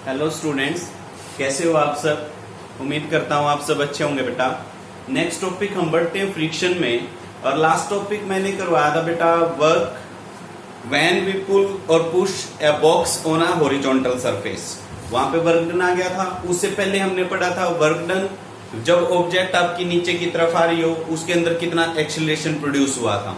Hello students, कैसे हो आप सब। उम्मीद करता हूँ आप सब अच्छे होंगे बेटा। नेक्स्ट टॉपिक हम बढ़ते हैं फ्रिक्शन में। और लास्ट टॉपिक मैंने करवाया था बेटा वर्क व्हेन वी पुल और push a box on a horizontal surface. वहां पे वर्क डन आ गया था। उससे पहले हमने पढ़ा था वर्क डन जब ऑब्जेक्ट आपकी नीचे की तरफ आ रही हो उसके अंदर कितना एक्सेलरेशन प्रोड्यूस हुआ था।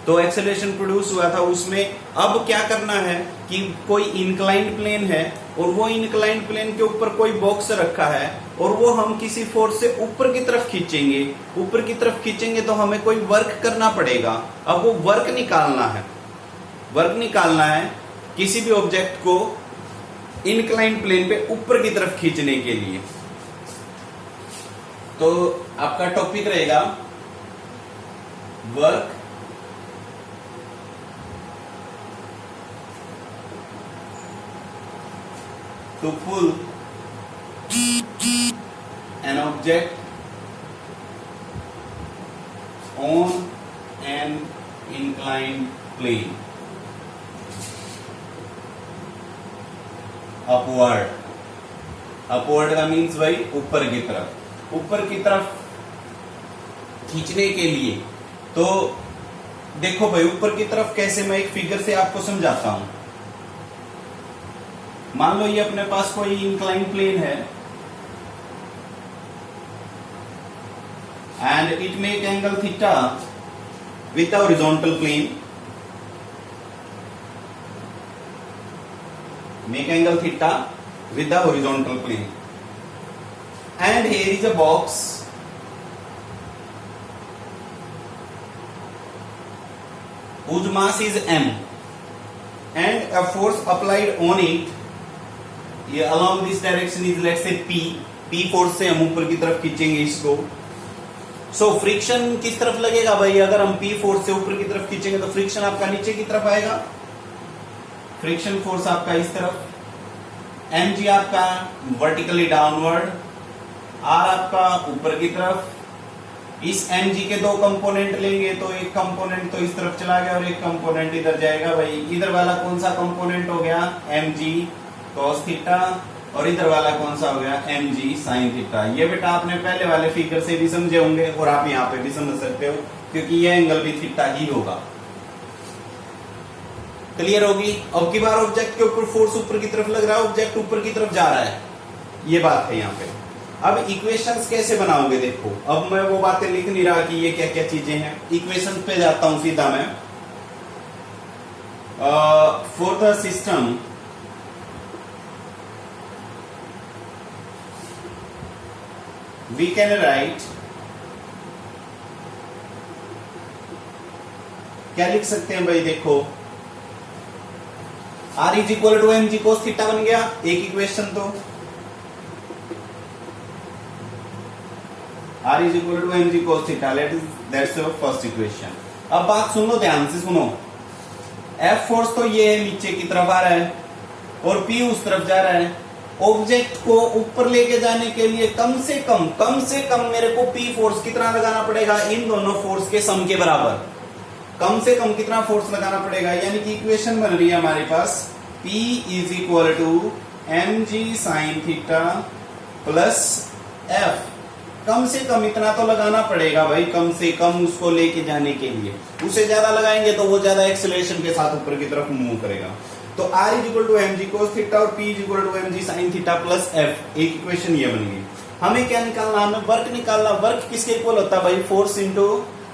तो एक्सेलरेशन प्रोड्यूस हुआ था उसमें अब क्या करना है कि कोई इंक्लाइंड प्लेन है और वो इंक्लाइंड प्लेन के ऊपर कोई बॉक्स रखा है और वो हम किसी फोर्स से ऊपर की तरफ खींचेंगे। ऊपर की तरफ खींचेंगे तो हमें कोई वर्क करना पड़ेगा। अब वो वर्क निकालना है किसी भी ऑब्जेक्ट को इंक्लाइंड प्लेन पे ऊपर की तरफ खींचने के लिए। तो आपका टॉपिक रहेगा work to pull an object on an inclined plane upward का मीन्स भाई ऊपर की तरफ खींचने के लिए। तो देखो भाई ऊपर की तरफ कैसे, मैं एक फिगर से आपको समझाता हूं। मान लो ये अपने पास कोई इंक्लाइंड प्लेन है and it make angle theta with the horizontal plane. Make angle theta with the horizontal plane and here is a box whose mass is m and a force applied on it ये along this direction is let's say P force से हम ऊपर की तरफ खींचेंगे इसको। So friction किस तरफ लगेगा भाई, अगर हम P फोर्स से ऊपर की तरफ खींचेंगे तो फ्रिक्शन आपका नीचे की तरफ आएगा। फ्रिक्शन फोर्स आपका इस तरफ, mg आपका वर्टिकली डाउनवर्ड, r आपका ऊपर की तरफ। इस mg के दो कंपोनेंट लेंगे तो एक कंपोनेंट तो इस तरफ चला गया और एक कंपोनेंट इधर जाएगा। भाई इधर वाला कौन सा कंपोनेंट हो गया, mg cos थीटा, और इधर वाला कौन सा हो गया, mg sin थीटा। ये बेटा आपने पहले वाले फिगर से भी समझे होंगे और आप यहाँ पे भी समझ सकते हो क्योंकि ये एंगल भी थीटा ही होगा। क्लियर होगी। अब की बार ऑब्जेक्ट के ऊपर फोर्स ऊपर की तरफ लग रहा है, ऑब्जेक्ट ऊपर की तरफ जा रहा है, ये बात है यहाँ पे। अब इक्वेशंस कैसे बनाओगे, देखो अब मैं वो बातें लिख नहीं रहा कि ये क्या क्या चीजें हैं। इक्वेशन पे जाता हूं सीधा मैं। For the system we can write, क्या लिख सकते हैं भाई, देखो r is equal to mg cos theta बन गया एक इक्वेशन। तो r is equal to mg cos theta, that's your first equation. अब बात सुनो, ध्यान से सुनो। F फोर्स तो ये नीचे की तरफ आ रहा है और P उस तरफ जा रहा है। ऑब्जेक्ट को ऊपर लेके जाने के लिए कम से कम मेरे को P फोर्स कितना लगाना पड़ेगा, इन दोनों फोर्स के सम के बराबर कम से कम कितना फोर्स लगाना पड़ेगा। यानी कि इक्वेशन बन रही है हमारे पास P is equal to mg sin theta plus F। कम से कम इतना तो लगाना पड़ेगा भाई, कम से कम उसको लेके जाने के लिए। उसे ज्यादा लगाएंगे तो वो ज्यादा एक्सेलरेशन के साथ ऊपर की तरफ मूव करेगा। तो r is equal to mg cos theta और p is equal to mg sin theta plus f। एक इक्वेशन ये बन गई। हमें क्या निकालना, हमें वर्क निकालना। वर्क किसके इक्वल होता है भाई, फोर्स इनटू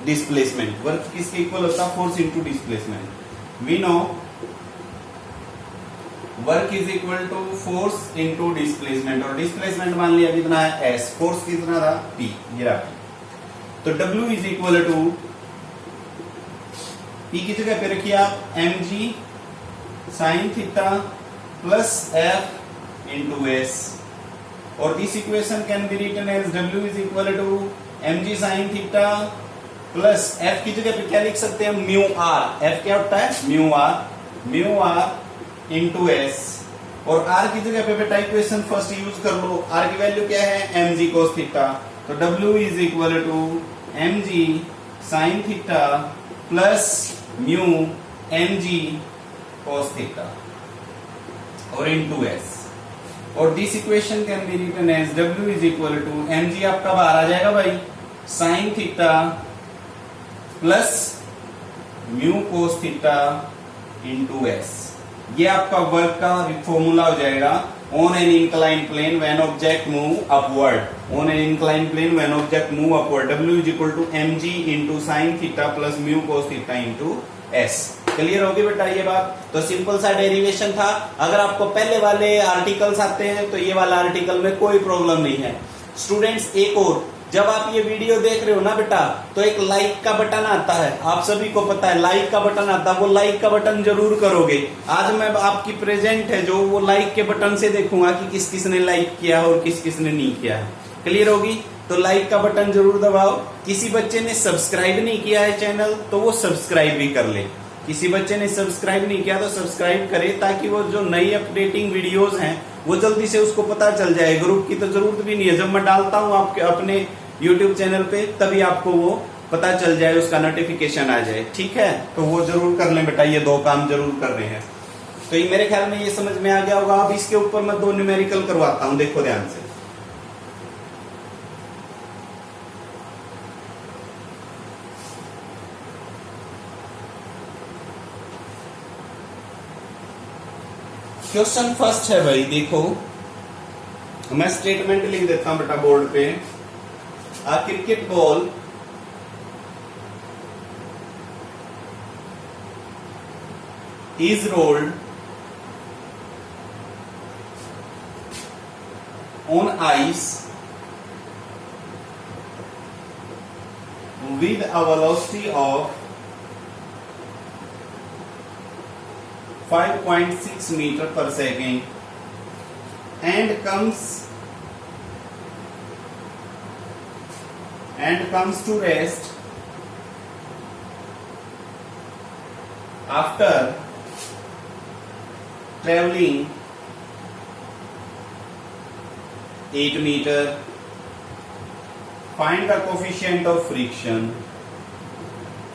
डिस्प्लेसमेंट। वर्क किसके इक्वल होता है, force into displacement. We know work is equal to force into displacement, और डिस्प्लेसमेंट मान लिया कितना है s, फोर्स कितना था p, ये रहा p। तो w is equal to p की जगह पे रखिए आप mg sin theta plus f into s, और this equation can be written as w is equal to mg sin theta plus f की जगह पे क्या लिख सकते हैं, म्यू r। f क्या होता है, म्यू r into s, और r की जगह पे बेटा इक्वेशन फर्स्ट यूज कर लो। r की वैल्यू क्या है, mg cos थीटा। तो w is equal to mg sin theta plus mu mg cos theta और इनटू s। और this equation can be written as W is equal to mg आपका बाहर आ जाएगा भाई sine theta plus mu cos theta into S. ये आपका work का फॉर्मूला हो जाएगा on an incline plane when object move upward. On an incline plane when object move upward W is equal to mg into sine theta plus mu cos theta into S. Clear होगी बेटा ये बात? तो simple सा derivation था। अगर आपको पहले वाले आर्टिकल्स आते हैं तो ये वाला आर्टिकल में कोई प्रॉब्लम नहीं है। स्टूडेंट्स एक और, जब आप ये वीडियो देख रहे हो ना बेटा तो एक लाइक का बटन आता है, आप सभी को पता है लाइक का बटन आता है, वो लाइक का बटन जरूर करोगे। आज मैं आपकी प्रेजेंट है जो वो लाइक के बटन से देखूंगा कि किस किस ने लाइक किया और किस किस ने नहीं किया है। क्लियर होगी? तो लाइक का बटन जरूर दबाओ। किसी बच्चे ने सब्सक्राइब नहीं किया है चैनल तो वो सब्सक्राइब भी कर ले। किसी बच्चे ने सब्सक्राइब नहीं किया तो सब्सक्राइब करे ताकि वो जो नई अपडेटिंग वीडियोस हैं वो जल्दी से उसको पता चल जाए। ग्रुप की तो जरूरत भी नहीं है, जब मैं डालता हूँ आपके अपने YouTube चैनल पे तभी आपको वो पता चल जाए, उसका नोटिफिकेशन आ जाए। ठीक है, तो वो जरूर कर लें बेटा, ये दो काम जरूर कर रहे हैं। तो ये मेरे ख्याल में ये समझ में आ गया होगा। अब इसके ऊपर मैं 2 न्यूमेरिकल करवाता हूं, देखो ध्यान से। क्वेश्चन फर्स्ट है भाई, देखो मैं स्टेटमेंट लिख देता हूं बेटा बोर्ड पे। A cricket ball is rolled on ice with a velocity of 5.6 meter per second and comes to rest after traveling 8 meter. Find the coefficient of friction.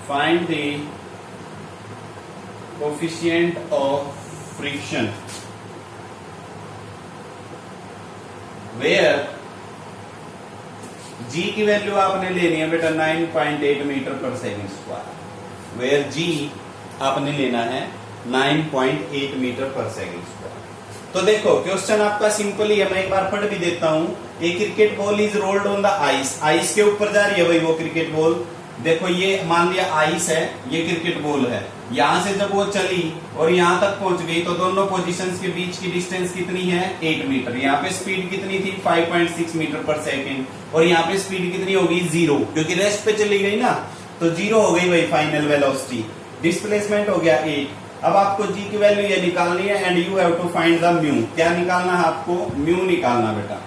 Find the coefficient of friction where G की value आपने लेनी है बेटा 9.8 metre पर second square. Where G आपने लेना है 9.8 metre पर सेकंड स्क्वायर। तो देखो क्वेश्चन आपका सिंपल ही है, मैं एक बार पढ़ भी देता हूं। A cricket ball is rolled on the ice. Ice के ऊपर जा रही है भाई वो क्रिकेट बॉल। देखो ये मान लिया आइस है, ये क्रिकेट बॉल है। यहां से जब वो चली और यहां तक पहुंच गई तो दोनों पोजीशंस के बीच की डिस्टेंस कितनी है 8 मीटर। यहाँ पे स्पीड कितनी थी 5.6 मीटर पर सेकंड और यहाँ पे स्पीड कितनी होगी 0, क्योंकि रेस्ट पे चली गई ना तो 0 हो गई भाई फाइनल वेलोसिटी। डिस्प्लेसमेंट हो गया 8। अब आपको जी की वैल्यू ये निकालनी है and you have to find the mu. क्या निकालना है आपको? म्यू निकालना बेटा।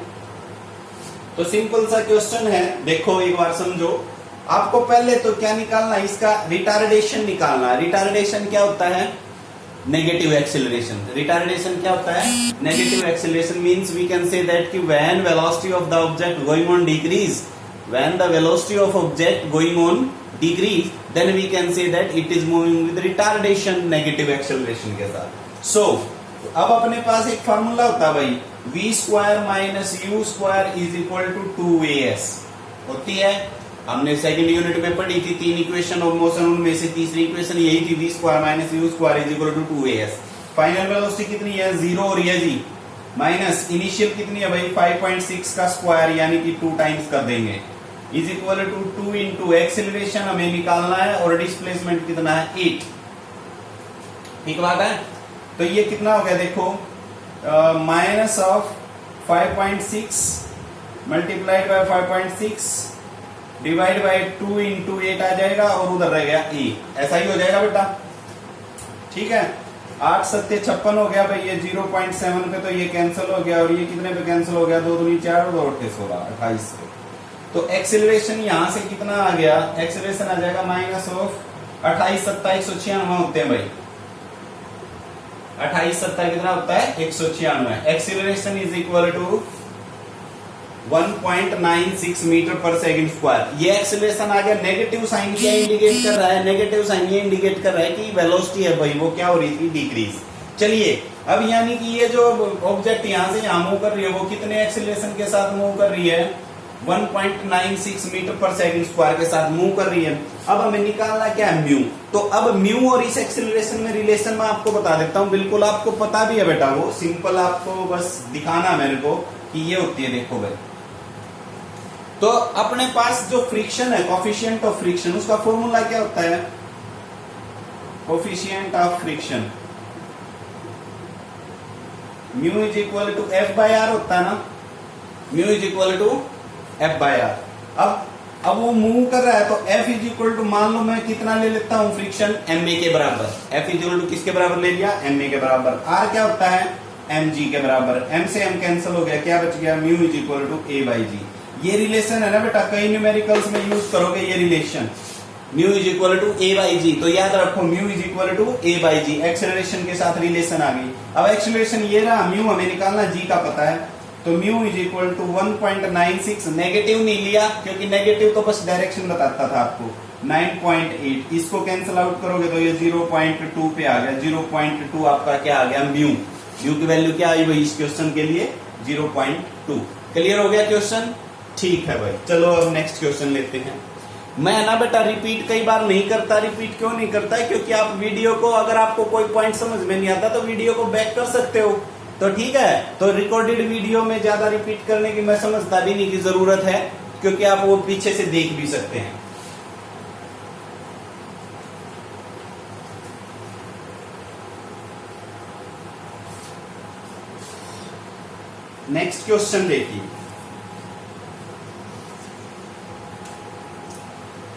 तो सिंपल सा क्वेश्चन है, देखो एक बार समझो। आपको पहले तो क्या निकालना है, इसका रिटार्डेशन निकालना है। रिटार्डेशन क्या होता है? Negative acceleration. रिटार्डेशन क्या होता है? Negative acceleration means we can say that कि when velocity of the object going on decrease, when the velocity of object going on decrease, then we can say that it is moving with retardation, negative acceleration के साथ। सो अब अपने पास एक formula होता है भाई, v square minus u square is equal to 2as होती है। हमने सेकंड यूनिट में पढ़ी थी 3 इक्वेशन ऑफ मोशन, उनमें से तीसरी इक्वेशन यही थी, v square minus u square is equal to 2as। Final velocity कितनी है 0 और ये जी माइनस इनिशियल कितनी है भाई 5.6 का स्क्वायर यानी कि 2 टाइम्स कर देंगे is equal to 2 into acceleration हमें निकालना है और डिस्प्लेसमेंट कितना है 8। ठीक बात है? तो ये कितना हो गया देखो, minus of 5.6 multiplied by 5.6 divide by 2 into 8 आ जाएगा और उधर रह गया e। ऐसा ही हो जाएगा बेटा। ठीक है, 8 सत्ते 56 हो गया भाई, ये 0.7 पे तो ये कैंसिल हो गया और ये कितने पे कैंसिल हो गया 2 दूनी 4 और 2 8 16 28 पे। तो एक्सेलरेशन यहां से कितना आ गया, एक्सेलरेशन आ जाएगा माइनस ऑफ 28 7 196 होते हैं भाई। 28 7 कितना होता है 196। Acceleration is equal to 1.96 metre पर सेकंड स्क्वायर। ये एक्सेलरेशन आ गया। नेगेटिव साइन क्या इंडिकेट कर रहा है? नेगेटिव साइन ये इंडिकेट कर रहा है कि वेलोसिटी है भाई वो क्या हो रही थी डिक्रीज। चलिए अब यानी कि ये जो ऑब्जेक्ट यहां से यहां मूव कर रही है वो कितने एक्सीलरेशन के साथ मूव कर रही है, 1.96 मीटर पर सेकंड स्क्वायर के साथ मूव कर रही है। अब हमें निकालना क्या है, म्यू। तो अब म्यू और इस एक्सीलरेशन में रिलेशन मैं आपको बता देता हूं, बिल्कुल आपको पता भी है बेटा, वो सिंपल आपको बस दिखाना मेरे को कि ये होती है। देखो भाई, तो अपने पास जो फ्रिक्शन है, कोफिशिएंट ऑफ फ्रिक्शन, उसका फॉर्मूला क्या होता है, coefficient of friction mu is equal to F by R होता है ना, mu is equal to F by R. अब वो मूव कर रहा है तो एफ इज इक्वल टू, मान लो मैं कितना ले लेता हूं फ्रिक्शन, एम ए के बराबर। एफ इज इक्वल टू किसके बराबर ले लिया, एम ए के बराबर। आर क्या होता है, एम जी के बराबर। एम से एम कैंसिल हो गया, क्या बच गया, mu is equal to A by G. ये रिलेशन है ना बेटा, कई न्यूमेरिकल्स में यूज करोगे ये relation, mu is equal to A by G. तो याद रखो mu is equal to A by G, acceleration के साथ रिलेशन आ गई। अब एक्सेलरेशन ये रहा, म्यू हमें निकालना, जी का पता है, तो mu is equal to 1.96, negative नहीं लिया क्योंकि नेगेटिव तो बस डायरेक्शन बताता था आपको, 9.8। इसको कैंसिल आउट करोगे तो ये 0.2 पे आ गया, 0.2 आपका क्या आ गया, म्यू। म्यू की वैल्यू क्या आई भाई इस क्वेश्चन के लिए, 0.2। क्लियर हो गया क्वेश्चन, ठीक है भाई। चलो अब नेक्स्ट क्वेश्चन लेते हैं। मैं ना बेटा रिपीट कई बार नहीं करता, रिपीट क्यों नहीं करता है, क्योंकि आप वीडियो को, अगर आपको कोई पॉइंट समझ में नहीं आता तो वीडियो को बैक कर सकते हो, तो ठीक है। तो रिकॉर्डेड वीडियो में ज्यादा रिपीट करने की मैं समझता भी नहीं की जरूरत है, क्योंकि आप वो पीछे से देख भी सकते हैं। नेक्स्ट क्वेश्चन देखिए,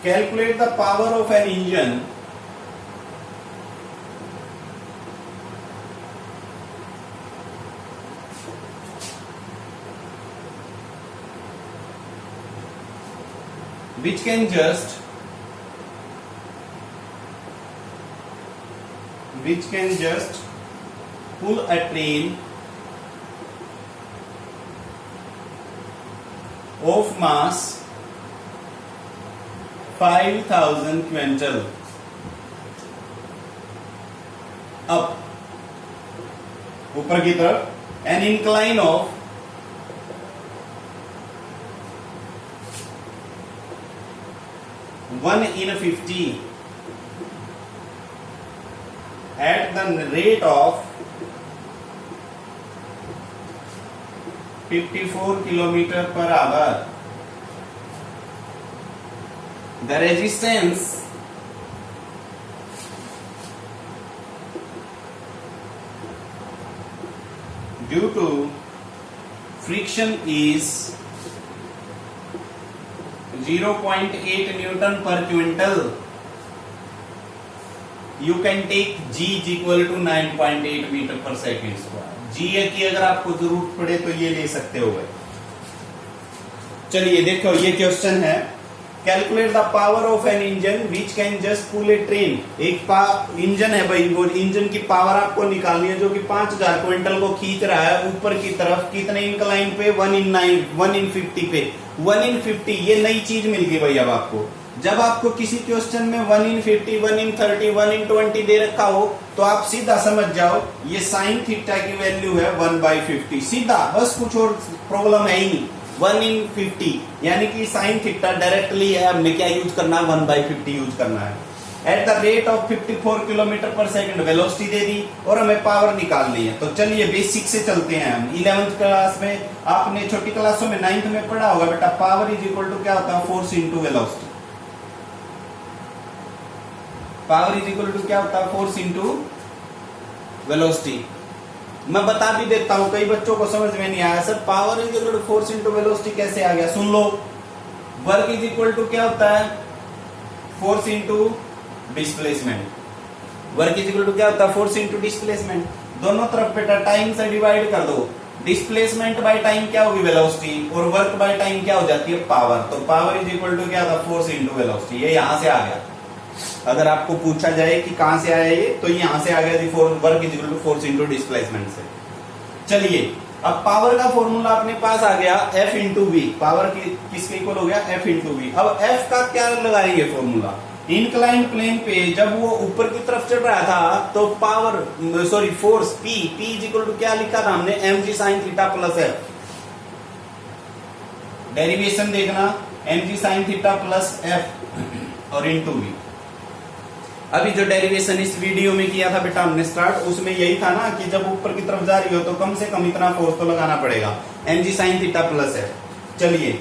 calculate the power of an engine which can just pull a train of mass 5000 quintal up, ऊपर की तरफ, an incline of 1/50 at the rate of 54 kilometre per hour. The resistance due to friction is 0.8 newton per quintal. You can take G is equal to 9.8 metre per second square. G की अगर आपको जरूरत पड़े तो ये ले सकते हो भाई। चलिए देखो ये क्वेश्चन है, calculate the power of an engine which can just pull a train. एक इंजन है भाई, वो इंजन की पावर आपको निकालनी है जो कि 5000 क्विंटल को खींच रहा है ऊपर की तरफ, कितने इंक्लाइन पे, 1/50 पे। 1/50 ये नई चीज मिल गई भाई अब आपको। जब आपको किसी क्वेश्चन में 1/50, 1/30, 1/20 दे रखा हो तो आप सीधा समझ जाओ ये साइन थीटा की वैल्यू है 1/50, सीधा, बस कुछ और प्रॉब्लम है ही नहीं। 1/50 यानी कि साइन थीटा डायरेक्टली है, हमें क्या यूज करना है, 1/50 यूज करना है। At the rate of 54 kilometre पर सेकंड वेलोसिटी दे दी और हमें पावर निकालनी है। तो चलिए बेसिक से चलते हैं हम। 11th क्लास में आपने, छोटी क्लासों में 9th में पढ़ा होगा बेटा, पावर इज इक्वल टू क्या होता है, force into velocity. Power is equal to क्या होता है, फोर्स इंटू वेलोसिटी। मैं बता भी देता हूं, कई बच्चों को समझ में नहीं आया, sir power is equal to force into velocity कैसे आ गया। सुन लो, वर्क इज इक्वल टू क्या होता है, force into displacement. Work is equal to क्या होता है, फोर्स इंटू डिस्प्लेसमेंट। दोनों तरफ बेटा टाइम से डिवाइड कर दो, डिस्प्लेसमेंट बाय टाइम क्या होगी, वेलोसिटी, और वर्क बाय टाइम क्या हो जाती है, पावर। तो पावर इज इक्वल टू क्या था, फोर्स इंटू वेलोसिटी। ये यहां से आ गया। अगर आपको पूछा जाए कि कहां से आया ये, तो यहां से आ गया G, work is equal to force into displacement से। चलिए अब पावर का फॉर्मूला अपने पास आ गया, F इंटू वी। पावर किसके इक्वल हो गया, F इंटू वी। अब F का क्या लगाएंगे फॉर्मूला, इंक्लाइंड प्लेन पे जब वो ऊपर की तरफ चढ़ रहा था तो force P is equal to क्या लिखा था हमने, mg sin theta plus f। Derivation देखना, mg sin theta plus f और इनटू v। अभी जो डेरिवेशन इस वीडियो में किया था बेटा हमने स्टार्ट, उसमें यही था ना कि जब ऊपर की तरफ जा रही हो तो कम से कम इतना फोर्स तो लगाना पड़ेगा, mg sin theta plus f। चलिए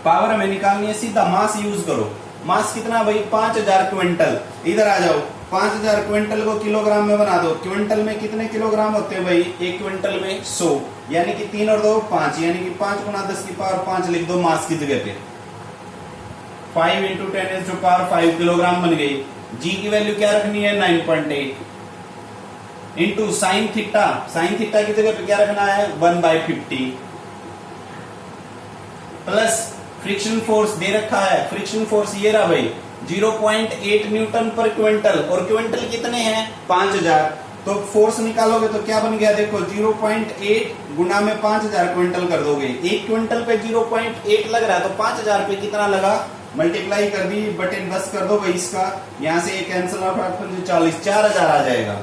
पावर हमें निकालनी है, सीधा मास यूज करो। मास कितना भाई, 5000 क्विंटल। इधर आ जाओ, 5000 क्विंटल को किलोग्राम में बना दो। क्विंटल में कितने किलोग्राम होते हैं भाई, एक क्विंटल में 100, यानी कि 3 और 2 5, यानी कि 5 गुना 10 की पावर 5 लिख दो मास की जगह पे। 5 इंटू 10 टू पावर 5 किलोग्राम बन गई। जी की वैल्यू क्या रखनी है, 9.8 into sine theta, sine theta की जगह पे क्या रखना है, 1/50 प्लस फ्रिक्शन फोर्स दे रखा है। फ्रिक्शन फोर्स ये रहा भाई 0.8 न्यूटन पर क्विंटल, और क्विंटल कितने हैं 5000। तो फोर्स निकालोगे तो क्या बन गया, देखो 0.8 गुना में 5000 क्विंटल कर दोगे। एक क्विंटल पे 0.8 लग रहा है तो 5000 पे कितना लगा, मल्टीप्लाई कर दी बटे 10 कर दो भाई इसका, यहां से कैंसिल आउट 40, 4000 आ जाएगा।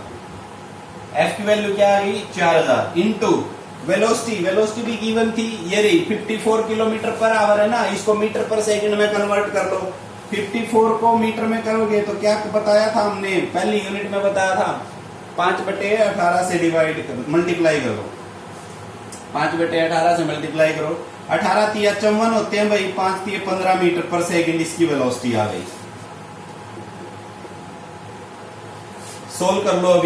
एफ की वैल्यू क्या आ गई 4000 इंटू वेलोसिटी, वेलोसिटी भी गिवन थी, ये रही 54 किलोमीटर पर आवर है ना, इसको मीटर पर सेकंड में कन्वर्ट कर लो। 54 को मीटर में करोगे तो क्या बताया था हमने, पहली यूनिट में बताया था 5/18 से डिवाइड करो, मल्टीप्लाई करो। 5/18 से मल्टीप्लाई करो, 18 तिया 54 होते हैं भाई, 5 तिया 15 मीटर पर सेकंड इसकी वेलोसिटी आ गई। सोल्व कर लो अब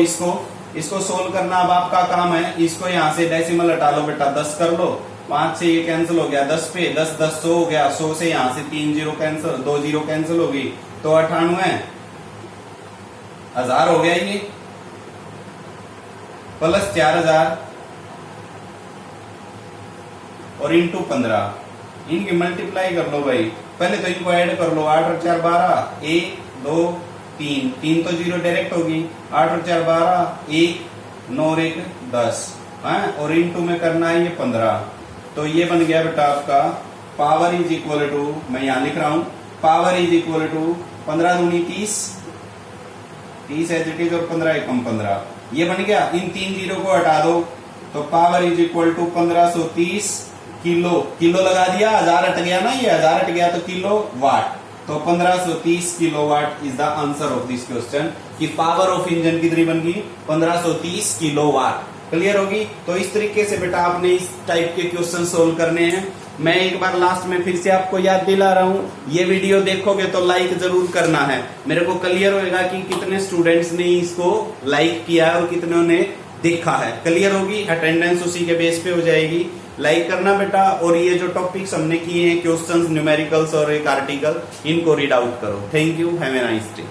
इसको सोल्व करना अब आपका काम है। इसको यहां से डेसिमल हटा लो बेटा, 10 कर लो, 5 से ये कैंसिल हो गया, 10 पे 10 10 100 हो गया, 100 से यहां से 3 जीरो कैंसिल, 2 जीरो कैंसिल होगी तो 98,000 हो गया ये, प्लस 4000 और इंटू 15, इनकी मल्टीप्लाई कर लो भाई। पहले तो इनको ऐड कर लो, 8 और 4 12, 1 2 3, 3 तो जीरो डायरेक्ट होगी, 8 और 4 12, 1 9 और 1 10, और इंटू में करना है ये 15। तो ये बन गया बेटा आपका पावर इज इक्वल टू, मैं यहां लिख रहा हूं, पावर इज इक्वल टू 15 दूनी 30, 30 एज इट इज और 15 एकम 15, ये बन गया। इन 3 जीरो को हटा दो तो power is equal to 1530 kilo, kilo लगा दिया, 1000 हट गया ना, ये 1000 हट गया तो किलो वाट, तो 1530 kilowatt is the answer of this question, कि पावर ऑफ इंजन कितनी बन गई 1530 किलोवाट। क्लियर होगी। तो इस तरीके से बेटा आपने इस टाइप के क्वेश्चन सोल्व करने हैं। मैं एक बार लास्ट में फिर से आपको याद दिला रहा हूं, ये वीडियो देखोगे तो लाइक जरूर करना है, मेरे को क्लियर होगा कि कितने स्टूडेंट्स ने इसको लाइक किया है और कितनों ने देखा है। क्लियर होगी, अटेंडेंस उसी के बेस पे हो जाएगी। लाइक करना बेटा, और ये जो टॉपिक्स हमने किए हैं क्वेश्चंस, न्यूमेरिकल्स और एक आर्टिकल, इनको रीड आउट करो। Thank you, have a nice day.